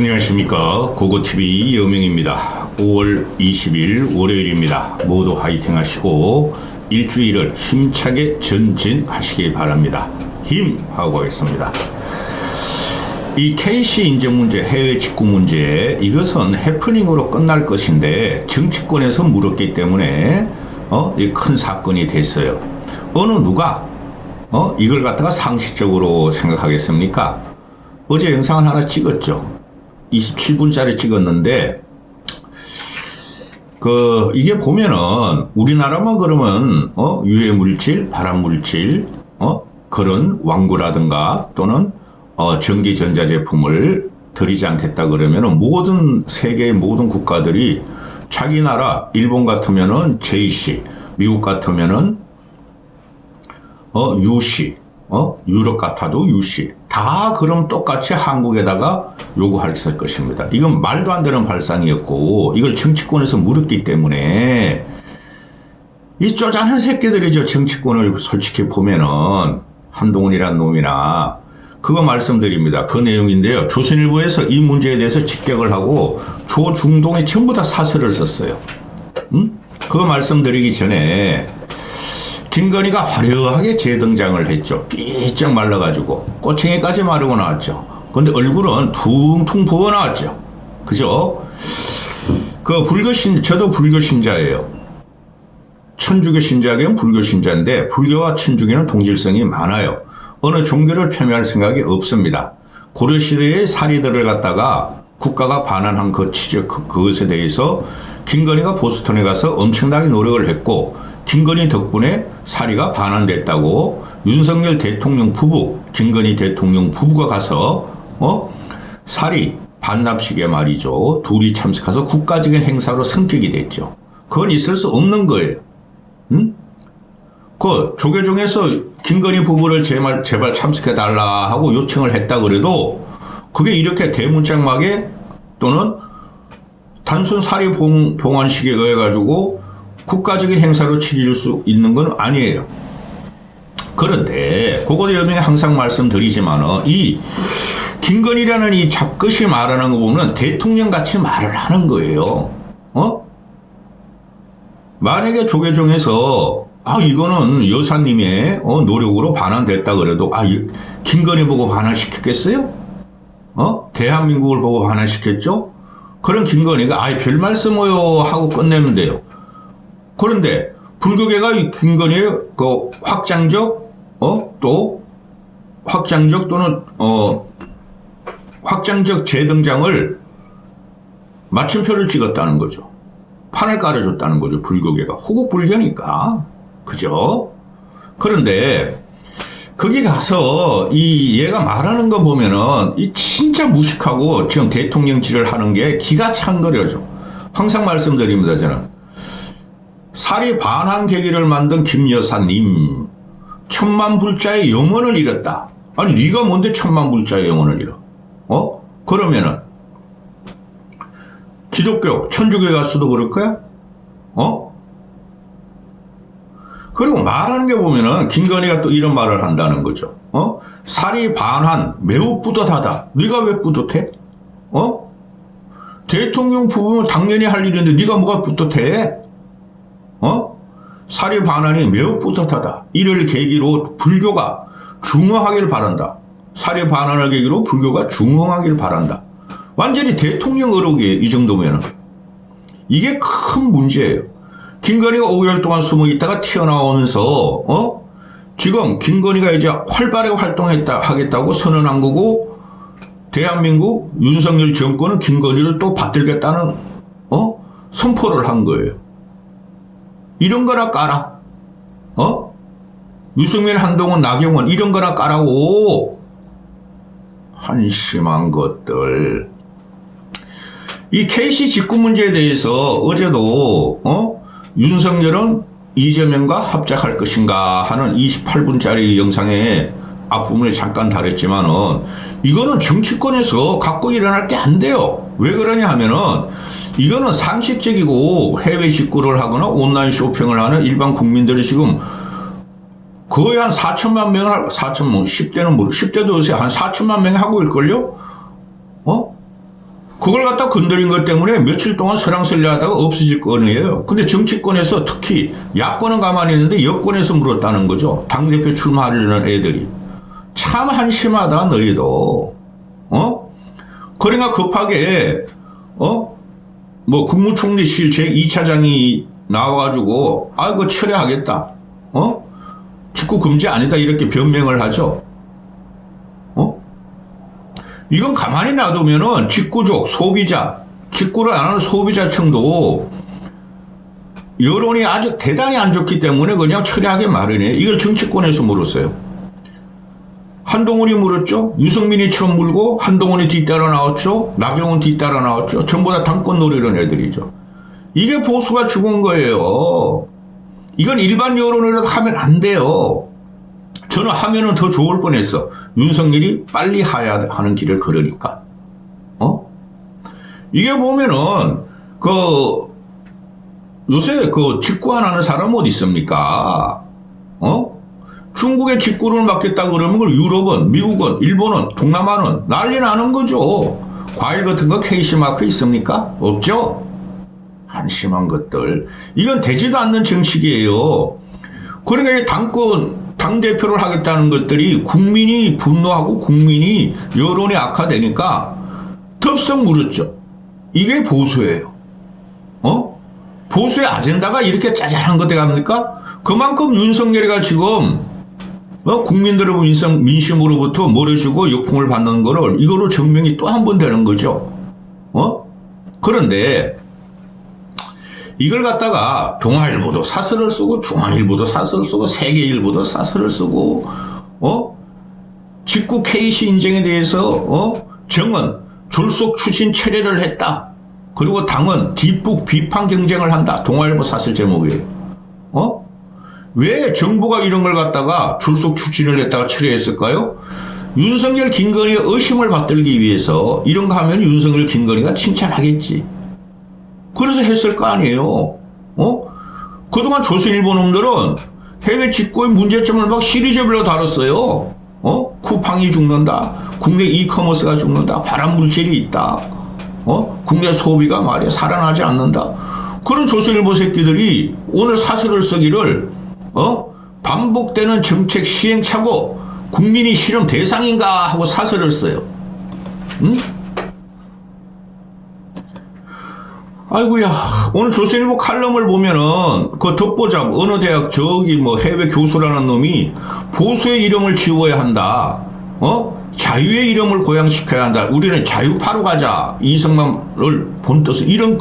안녕하십니까. 고고TV 여명입니다. 5월 20일 월요일입니다. 모두 화이팅 하시고 일주일을 힘차게 전진하시기 바랍니다. 힘! 하고 하겠습니다. 이 KC 인증 문제, 해외 직구 문제, 이것은 해프닝으로 끝날 것인데 정치권에서 물었기 때문에 이 큰 사건이 됐어요. 어느 누가 이걸 갖다가 상식적으로 생각하겠습니까? 어제 영상을 하나 찍었죠. 27분짜리 찍었는데 이게 보면은 우리나라만 그러면 유해 물질, 발암 물질, 그런 왕구라든가 또는 전기 전자 제품을 들이지 않겠다 그러면은 모든 세계의 모든 국가들이 자기 나라 일본 같으면은 JC, 미국 같으면은 UC, 유럽 같아도 UC 다 그럼 똑같이 한국에다가 요구할 것입니다. 이건 말도 안 되는 발상이었고 이걸 정치권에서 물었기 때문에 이 쪼잔한 새끼들이죠. 정치권을 솔직히 보면은 한동훈이란 놈이나 그거 말씀드립니다. 그 내용인데요. 조선일보에서 이 문제에 대해서 직격을 하고 조중동에 전부 다 사설을 썼어요. 그거 말씀드리기 전에 김건희가 화려하게 재등장을 했죠. 삐쩍 말라가지고 꼬챙이까지 마르고 나왔죠. 근데 얼굴은 퉁퉁 부어 나왔죠. 그죠? 저도 불교 신자예요. 천주교 신자계는 불교 신자인데 불교와 천주교는 동질성이 많아요. 어느 종교를 폄훼할 생각이 없습니다. 고려시대의 사리들을 갖다가 국가가 반환한 그것에 대해서 김건희가 보스턴에 가서 엄청나게 노력을 했고 김건희 덕분에 사리가 반환됐다고 윤석열 대통령 부부, 김건희 대통령 부부가 가서 사리 반납식에 말이죠. 둘이 참석해서 국가적인 행사로 성격이 됐죠. 그건 있을 수 없는 거예요. 그 조계종에서 김건희 부부를 제발 참석해달라 하고 요청을 했다 그래도 그게 이렇게 대문짝막에 또는 단순 사리 봉환식에 의해 가지고 국가적인 행사로 치러질 수 있는 건 아니에요. 그런데 그거에 여명에 항상 말씀드리지만 이 김건희라는 이 잡것이 말하는 거 보면 대통령같이 말을 하는 거예요. 만약에 조계종에서 이거는 여사님의 노력으로 반환됐다 그래도 김건희 보고 반환시켰겠어요? 대한민국을 보고 반환시켰죠? 그런 김건희가 별 말씀어요 하고 끝내면 돼요. 그런데 불교계가 이 김건희의 그 확장적 또는 확장적 재등장을 마침표를 찍었다는 거죠. 판을 깔아줬다는 거죠. 불교계가 호국불교니까. 그죠? 그런데 거기 가서 얘가 말하는 거 보면은 이 진짜 무식하고 지금 대통령질을 하는 게 기가 찬 거죠. 항상 말씀드립니다. 저는 사리 반환 계기를 만든 김 여사님 1000만 불자의 영혼을 잃었다. 아니 네가 뭔데 1000만 불자의 영혼을 잃어? 그러면은 기독교 천주교 가수도 그럴 거야? 그리고 말하는 게 보면은 김건희가 또 이런 말을 한다는 거죠. 사리 반환 매우 뿌듯하다. 네가 왜 뿌듯해? 대통령 부부는 당연히 할 일인데 네가 뭐가 뿌듯해? 사리 반환이 매우 뿌듯하다. 이를 계기로 불교가 중흥하길 바란다. 사리 반환을 계기로 불교가 중흥하길 바란다. 완전히 대통령 의혹이에요. 이 정도면은. 이게 큰 문제예요. 김건희가 5개월 동안 숨어 있다가 튀어나오면서 지금 김건희가 이제 활발하게 활동하겠다고 선언한 거고 대한민국 윤석열 정권은 김건희를 또 받들겠다는 선포를 한 거예요. 이런 거나 까라. 유승민, 한동훈, 나경원 이런 거나 까라고. 한심한 것들. 이 KC 직구 문제에 대해서 어제도 윤석열은 이재명과 합작할 것인가 하는 28분짜리 영상의 앞부분에 잠깐 다뤘지만은 이거는 정치권에서 갖고 일어날 게 안 돼요. 왜 그러냐 하면은 이거는 상식적이고 해외 직구를 하거나 온라인 쇼핑을 하는 일반 국민들이 지금 거의 한 4천만 명을, 10대는 10대도 요새 한 4천만 명이 하고 있걸요? 그걸 갖다 건드린 것 때문에 며칠 동안 설랑설레 하다가 없어질 거예요. 근데 정치권에서 특히 야권은 가만히 있는데 여권에서 물었다는 거죠. 당대표 출마하려는 애들이. 참 한심하다 너희도. 그러니까 급하게 뭐 국무총리실 제2차장이 나와가지고 그거 철회하겠다. 직구 금지 아니다 이렇게 변명을 하죠. 이건 가만히 놔두면은 직구족, 소비자, 직구를 안 하는 소비자층도 여론이 아주 대단히 안 좋기 때문에 그냥 처리하게 마련이에요. 이걸 정치권에서 물었어요. 한동훈이 물었죠. 유승민이 처음 물고 한동훈이 뒤따라 나왔죠. 나경원 뒤따라 나왔죠. 전부 다 당권 노리는 애들이죠. 이게 보수가 죽은 거예요. 이건 일반 여론으로 하면 안 돼요. 저는 하면은 더 좋을 뻔했어. 윤석열이 빨리 하야하는 길을 걸으니까. 이게 보면은 요새 직구 안 하는 사람 어디 있습니까? 중국에 직구를 맡겠다 그러면 그걸 유럽은, 미국은, 일본은, 동남아는 난리 나는 거죠. 과일 같은 거 KC마크 있습니까? 없죠? 한심한 것들. 이건 되지도 않는 정책이에요. 그러니까 당대표를 하겠다는 것들이 국민이 분노하고 국민이 여론이 악화되니까 덥석 물었죠. 이게 보수예요. 보수의 아젠다가 이렇게 짜잘한 것 돼갑니까? 그만큼 윤석열이가 지금 국민들의 민심으로부터 몰아주고 역풍을 받는 거를 이거로 증명이 또 한 번 되는 거죠. 그런데 이걸 갖다가 동아일보도 사설을 쓰고 중앙일보도 사설을 쓰고 세계일보도 사설을 쓰고 직구 KC 인정에 대해서 정은 졸속 추진 철회를 했다. 그리고 당은 뒷북 비판 경쟁을 한다. 동아일보 사설 제목이에요. 왜 정부가 이런 걸 갖다가 졸속 추진을 했다가 철회했을까요? 윤석열 김건희의 의심을 받들기 위해서 이런 거 하면 윤석열 김건희가 칭찬하겠지. 그래서 했을 거 아니에요. 그동안 조선일보 놈들은 해외 직구의 문제점을 막 시리즈별로 다뤘어요. 쿠팡이 죽는다. 국내 이커머스가 죽는다. 발암 물질이 있다. 국내 소비가 말이야 살아나지 않는다. 그런 조선일보 새끼들이 오늘 사설을 쓰기를 반복되는 정책 시행착오 국민이 실험 대상인가 하고 사설을 써요. 응? 아이고야, 오늘 조선일보 칼럼을 보면은, 덧보자, 어느 대학 해외 교수라는 놈이 보수의 이름을 지워야 한다. 자유의 이름을 고양시켜야 한다. 우리는 자유파로 가자. 이승만을 본떠서 이런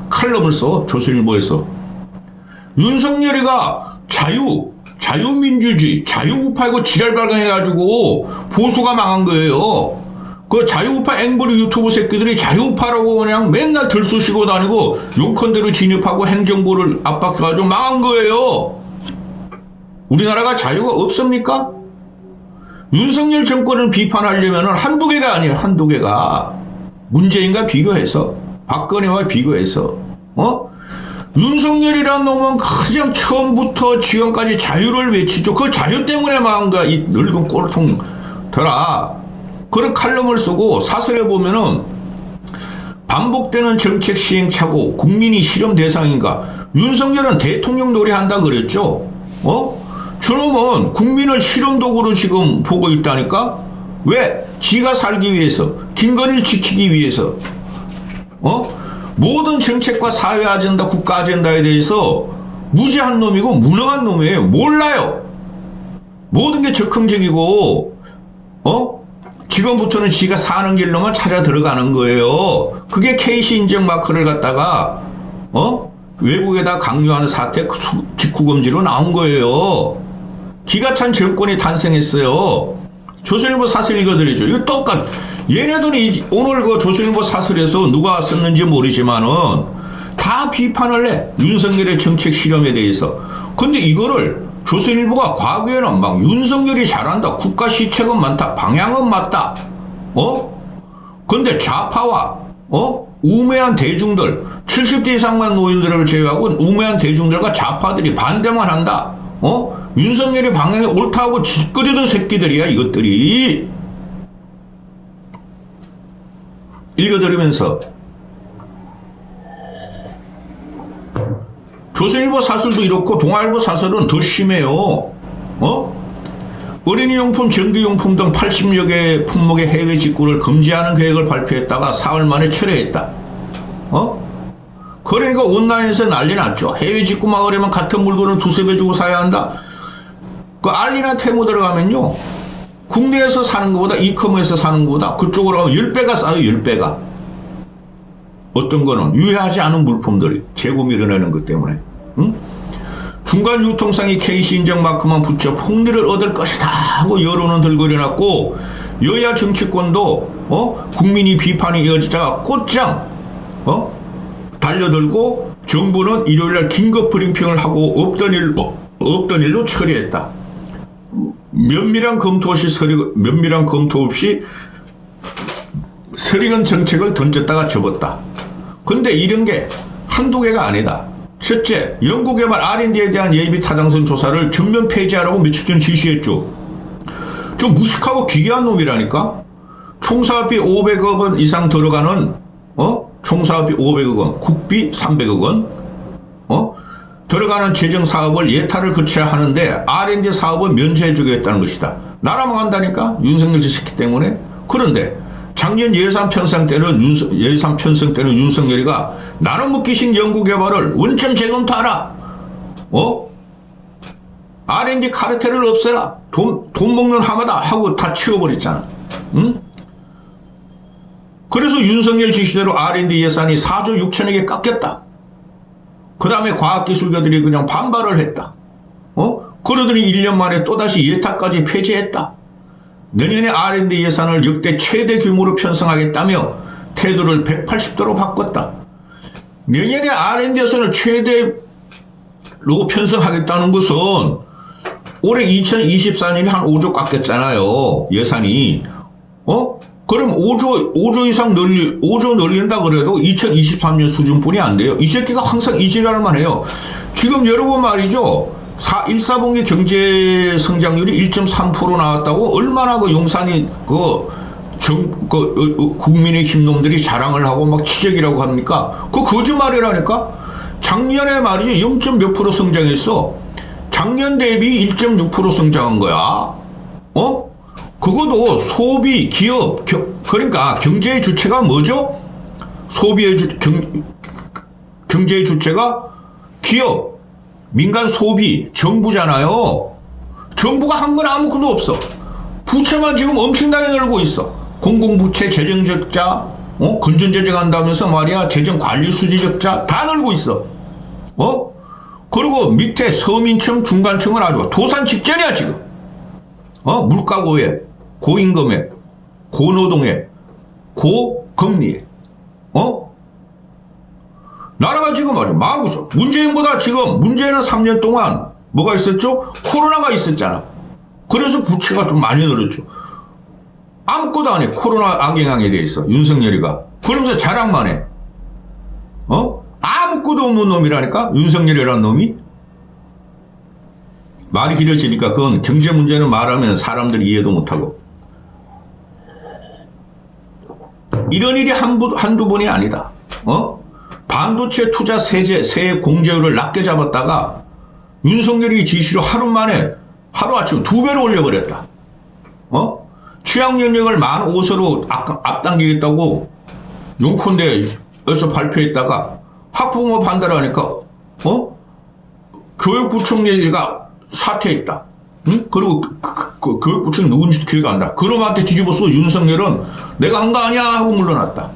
칼럼을 써, 조선일보에서. 윤석열이가 자유민주주의, 자유우파이고 지랄 발견해가지고 보수가 망한 거예요. 그 자유우파 앵벌이 유튜브 새끼들이 자유우파라고 그냥 맨날 들쑤시고 다니고 용컨대로 진입하고 행정부를 압박해가지고 망한 거예요. 우리나라가 자유가 없습니까? 윤석열 정권을 비판하려면 한두 개가 아니에요. 한두 개가. 문재인과 비교해서, 박근혜와 비교해서. 윤석열이라는 놈은 그냥 처음부터 지금까지 자유를 외치죠. 그 자유 때문에 망한 거야. 이 늙은 꼴통들아. 그런 칼럼을 쓰고 사설에 보면은 반복되는 정책 시행착오 국민이 실험 대상인가. 윤석열은 대통령 놀이한다 그랬죠. 저놈은 국민을 실험 도구로 지금 보고 있다니까. 왜? 지가 살기 위해서, 김건희를 지키기 위해서. 모든 정책과 사회 아젠다, 국가 아젠다에 대해서 무지한 놈이고 무능한 놈이에요. 몰라요. 모든 게 적극적이고 지금부터는 지가 사는 길로만 찾아 들어가는 거예요. 그게 KC 인증 마크를 갖다가 외국에다 강요하는 사태 직구금지로 나온 거예요. 기가 찬 정권이 탄생했어요. 조선일보 사설 읽어드리죠. 이거 똑같. 얘네들이 오늘 그 조선일보 사설에서 누가 썼는지 모르지만은 다 비판을 해. 윤석열의 정책 실험에 대해서. 근데 이거를 조선일보가 과거에는 막 윤석열이 잘한다. 국가 시책은 많다. 방향은 맞다. 근데 좌파와 우매한 대중들 70대 이상만 노인들을 제외하고 우매한 대중들과 좌파들이 반대만 한다. 윤석열이 방향이 옳다고 짓거리던 새끼들이야 이것들이. 읽어드리면서 조선일보 사설도 이렇고 동아일보 사설은 더 심해요. 어린이용품, 전기용품 등 80여 개 품목의 해외 직구를 금지하는 계획을 발표했다가 사흘 만에 철회했다. 그러니까 온라인에서 난리 났죠. 해외 직구만 하려면 같은 물건을 두세 배 주고 사야 한다. 그 알리나 테무 들어가면요, 국내에서 사는 것보다 이커머에서 사는 것보다 그쪽으로 가면 10배가 싸요. 10배가. 어떤 거는 유해하지 않은 물품들이 재고 밀어내는 것 때문에. 중간 유통상의 KC 인증 마크만 붙여 폭리를 얻을 것이다 하고 여론은 들고 일어났고, 여야 정치권도 국민이 비판이 이어지다가 곧장 달려들고 정부는 일요일날 긴급 브리핑을 하고 없던 일로 처리했다. 면밀한 검토 없이 서리건 정책을 던졌다가 접었다. 근데 이런 게 한두 개가 아니다. 첫째, 연구개발 R&D에 대한 예비 타당성 조사를 전면 폐지하라고 며칠 전 지시했죠. 좀 무식하고 기괴한 놈이라니까. 총사업비 500억 원 이상 들어가는 총사업비 500억 원, 국비 300억 원 들어가는 재정 사업을 예타를 거쳐야 하는데 R&D 사업은 면제해 주겠다는 것이다. 나라만 한다니까, 윤석열 지시기 때문에. 그런데 작년 예산 편성 때는 윤석열이가 나노먹기식 연구개발을 원점 재검토하라. R&D 카르텔을 없애라. 돈 먹는 하마다 하고 다 치워버렸잖아. 응? 그래서 윤석열 지시대로 R&D 예산이 4조 6천억에 깎였다. 그 다음에 과학기술가들이 그냥 반발을 했다. 그러더니 1년 만에 또다시 예타까지 폐지했다. 내년에 R&D 예산을 역대 최대 규모로 편성하겠다며 태도를 180도로 바꿨다. 내년에 R&D 예산을 최대로 편성하겠다는 것은 올해 2024년에 한 5조 깎였잖아요. 예산이. 그럼 5조 이상 5조 늘린다 그래도 2023년 수준뿐이 안 돼요. 이 새끼가 항상 이 지랄만 해요. 지금 여러분 말이죠. 1, 4분기 경제 성장률이 1.3% 나왔다고 얼마나 그 용산이 국민의힘 놈들이 자랑을 하고 막 치적이라고 합니까? 그 거짓말이라니까? 작년에 말이죠. 0. 몇 프로 성장했어. 작년 대비 1.6% 성장한 거야. 그것도 소비, 기업, 그러니까 경제의 주체가 뭐죠? 경제의 주체가 기업, 민간 소비, 정부잖아요. 정부가 한 건 아무것도 없어. 부채만 지금 엄청나게 늘고 있어. 공공부채, 재정적자, 근전재정한다면서 말이야, 재정관리수지적자 다 늘고 있어. 그리고 밑에 서민층, 중간층은 아주 도산 직전이야 지금. 물가 고액, 고임금에, 고노동에, 고금리에. 나라가 지금 아주 마구서. 문재인은 3년 동안 뭐가 있었죠? 코로나가 있었잖아. 그래서 부채가 좀 많이 늘었죠. 아무것도 안 해. 코로나 악영향에 대해서 윤석열이가. 그러면서 자랑만 해. 아무것도 없는 놈이라니까? 윤석열이라는 놈이. 말이 길어지니까 그건 경제 문제는 말하면 사람들이 이해도 못하고. 이런 일이 한두 번이 아니다. 반도체 투자 세액 공제율을 낮게 잡았다가 윤석열이 지시로 하루아침 2배로 올려버렸다. 취약연령을 만 5세로 앞당기겠다고 용컨대에서 발표했다가 학부모 반대를 하니까 교육부총리가 사퇴했다. 응? 그리고 교육부총리 누군지도 기억이 안 나. 그놈한테 뒤집어서 윤석열은 내가 한 거 아니야 하고 물러났다.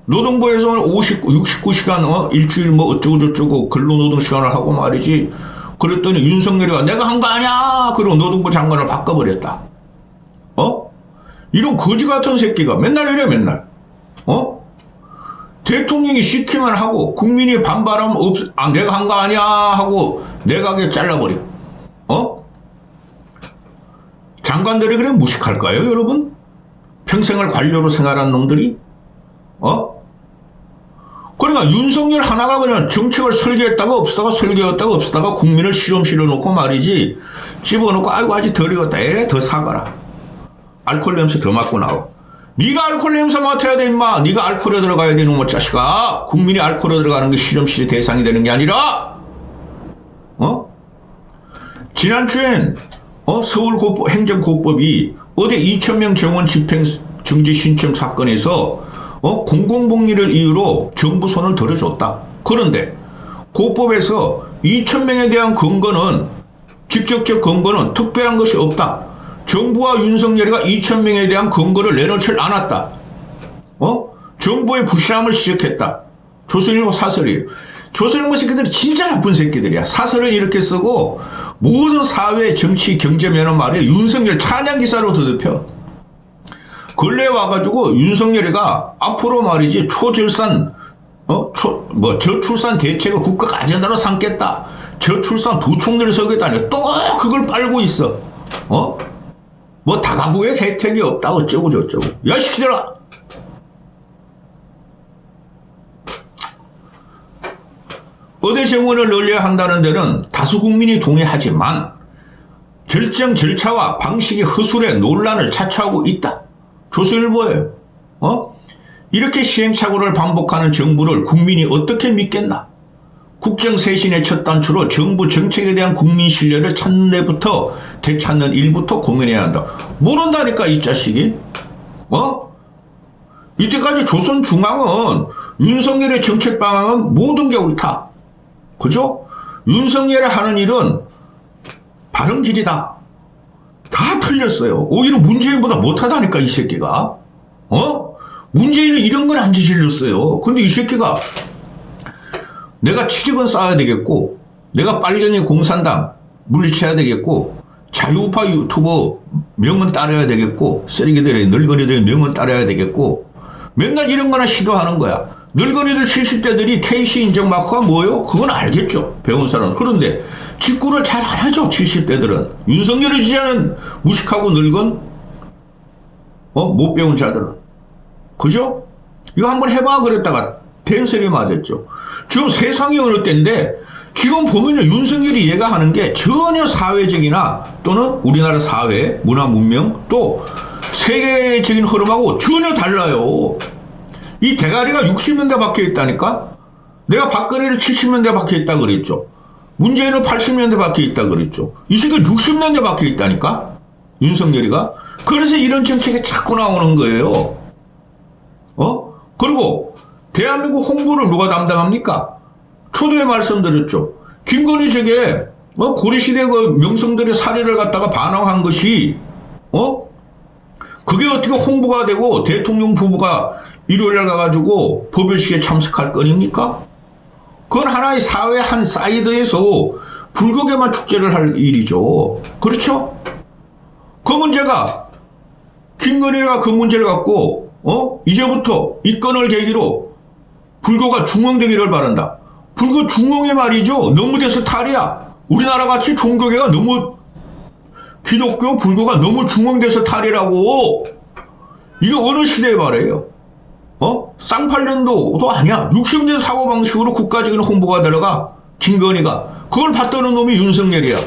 노동부에서는 69시간 일주일 뭐 어쩌고저쩌고 근로노동 시간을 하고 말이지. 그랬더니 윤석열이가 내가 한 거 아니야. 그리고 노동부 장관을 바꿔버렸다. 이런 거지 같은 새끼가 맨날 이래 맨날. 대통령이 시키면 하고 국민이 반발하면 내가 한 거 아니야 하고 내각에 잘라버려. 장관들이 그래 무식할까요 여러분? 평생을 관료로 생활한 놈들이? 그러니까 윤석열 하나가 그냥 정책을 설계했다가 없다가 국민을 실어놓고 말이지. 집어넣고 아이고 아직 덜 익었다. 더 사가라. 알코올 냄새 더 맡고 나와. 네가 알코올 냄새 맡아야 돼 임마. 네가 알코올에 들어가야 돼 이놈의 자식아. 국민이 알코올에 들어가는 게 실험실의 대상이 되는 게 아니라 지난주엔 서울행정고법이 어제 2,000명 정원 집행 정지 신청 사건에서 공공복리를 이유로 정부 손을 들어줬다. 그런데 고법에서 2,000명에 대한 근거는 직접적 근거는 특별한 것이 없다. 정부와 윤석열이가 2,000명에 대한 근거를 내놓지 않았다. 정부의 부실함을 지적했다. 조선일보 사설이에요. 조선일보 새끼들이 진짜 나쁜 새끼들이야. 사설은 이렇게 쓰고 모든 사회, 정치, 경제 면허 말에 윤석열 찬양 기사로 더듬혀. 근래에 와가지고 윤석열이가 앞으로 말이지 초절산 저출산 대책을 국가 아젠다로 삼겠다. 저출산 부총리를 서겠다니 또 그걸 빨고 있어. 다가구에 혜택이 없다 어쩌고 저쩌고. 야 시키더라. 어대 정원을 늘려야 한다는 데는 다수 국민이 동의하지만 결정 절차와 방식이 허술해 논란을 자초하고 있다. 조선일보예요. 이렇게 시행착오를 반복하는 정부를 국민이 어떻게 믿겠나? 국정쇄신의 첫 단추로 정부 정책에 대한 국민 신뢰를 찾는 데부터 되찾는 일부터 공연해야 한다. 모른다니까 이 자식이. 이때까지 조선중앙은 윤석열의 정책 방향은 모든 게 옳다. 그죠? 윤석열이 하는 일은 바른 길이다. 다 틀렸어요. 오히려 문재인보다 못하다니까 이 새끼가. 문재인은 이런 건 안 지질렀어요. 근데 이 새끼가 내가 취직은 쌓아야 되겠고, 내가 빨갱이 공산당 물리쳐야 되겠고, 자유우파 유튜버 명은 따라야 되겠고, 쓰레기들의 늙은이들의 명은 따라야 되겠고, 맨날 이런 거나 시도하는 거야. 늙은이들 70대들이 KC 인증 마크가 뭐예요? 그건 알겠죠. 배운 사람은. 그런데 직구를 잘 안 하죠. 70대들은. 윤석열을 지지하는 무식하고 늙은 못 배운 자들은. 그죠? 이거 한번 해봐 그랬다가 댄셀이 맞았죠. 지금 세상이 어느 때인데 지금 보면요. 윤석열이 얘가 하는 게 전혀 사회적이나 또는 우리나라 사회, 문화, 문명 또 세계적인 흐름하고 전혀 달라요. 이 대가리가 60년대 박혀 있다니까? 내가 박근혜를 70년대 박혀 있다 그랬죠. 문재인은 80년대 박혀 있다 그랬죠. 이 새끼 60년대 박혀 있다니까? 윤석열이가. 그래서 이런 정책이 자꾸 나오는 거예요. 그리고 대한민국 홍보를 누가 담당합니까? 초도에 말씀드렸죠. 김건희 저게 고려시대 그 명성들의 사례를 갖다가 반항한 것이 그게 어떻게 홍보가 되고 대통령 부부가 일요일날 가가지고 법요식에 참석할 건입니까? 그건 하나의 사회 한 사이드에서 불교계만 축제를 할 일이죠. 그렇죠? 그 문제가 김건희가 그 문제를 갖고 이제부터 이 건을 계기로 불교가 중흥되기를 바란다. 불교 중흥이 말이죠. 너무 돼서 탈이야. 우리나라 같이 종교계가 너무 기독교 불교가 너무 중흥돼서 탈이라고. 이게 어느 시대의 말이에요. 쌍팔년도도 아니야. 60년 사고방식으로 국가적인 홍보가 들어가 김건희가. 그걸 받드는 놈이 윤석열이야.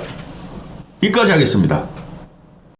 여기까지 하겠습니다.